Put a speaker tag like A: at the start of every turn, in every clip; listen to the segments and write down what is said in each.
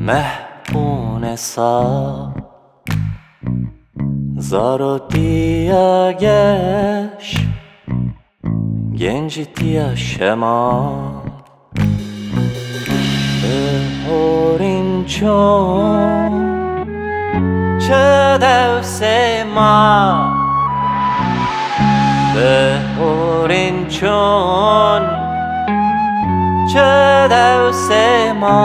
A: mehbune sa zarotiyagesh genjitiya shema behorin chon chedevse ma behorin chon chedevse ma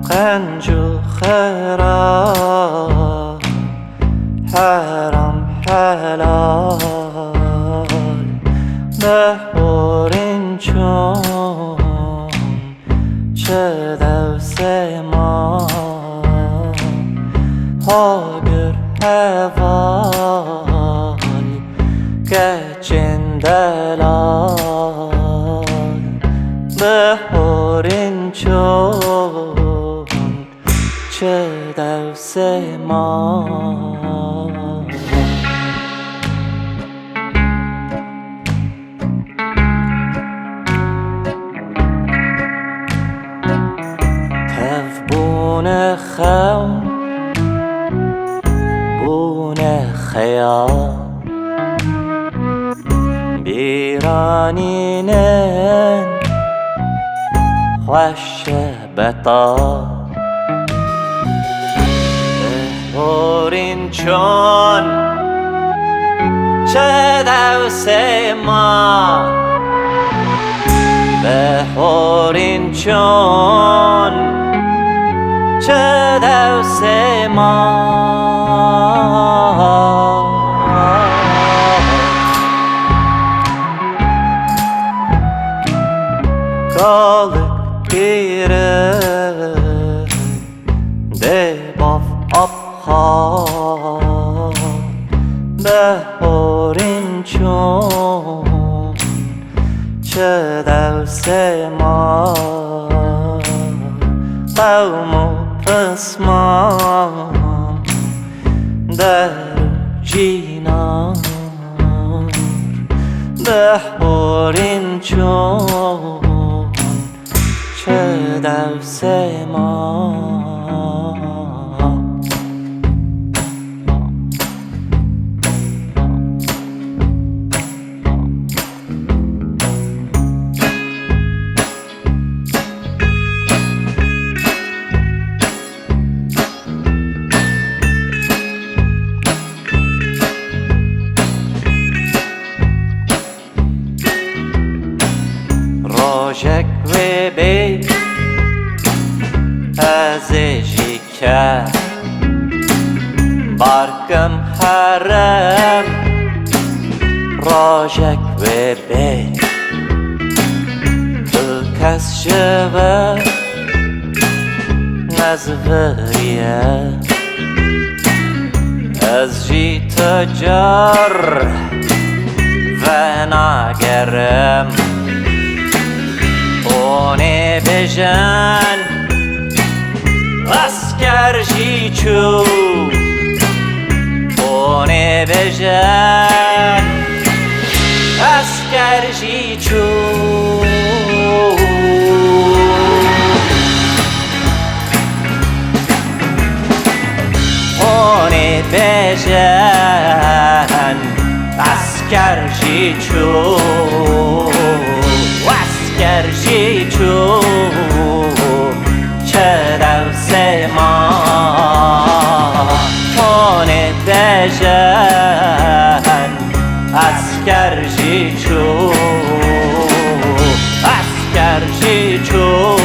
A: قنجو خراب حرام حلال بهورین چون چه دوسه ما هاگر هوال گچین دلال بهورین چون چه دوسه ما تف خون بونه خیال بیرانینن خوش بطال بهورین چون چه دوسه ما بهورین چون چه دوسه ما کالک پیره دباف آبخال بهورین چون چه دوسه ما قوم و پسمان در جینار بهورین چون چه دوسه ما راجک و بی از جیکر بارکم حرم راجک و بی تو کس شود نزوریه از جی تجار و ناگرم اونه بجن اسکر جی چو اونه بجن اسکر جی چو اونه بجن اسکر جی چو گرجی چو چه دوسه ما خانه بجن از گرجی چو از گرجی چو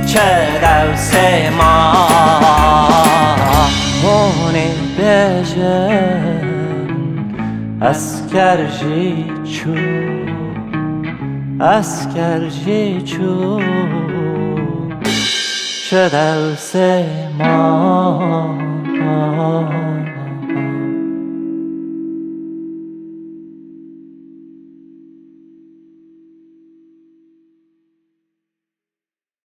A: چه دوسه ما خانه بجن از گرجی چو اسکرجی چو چه دوسه ما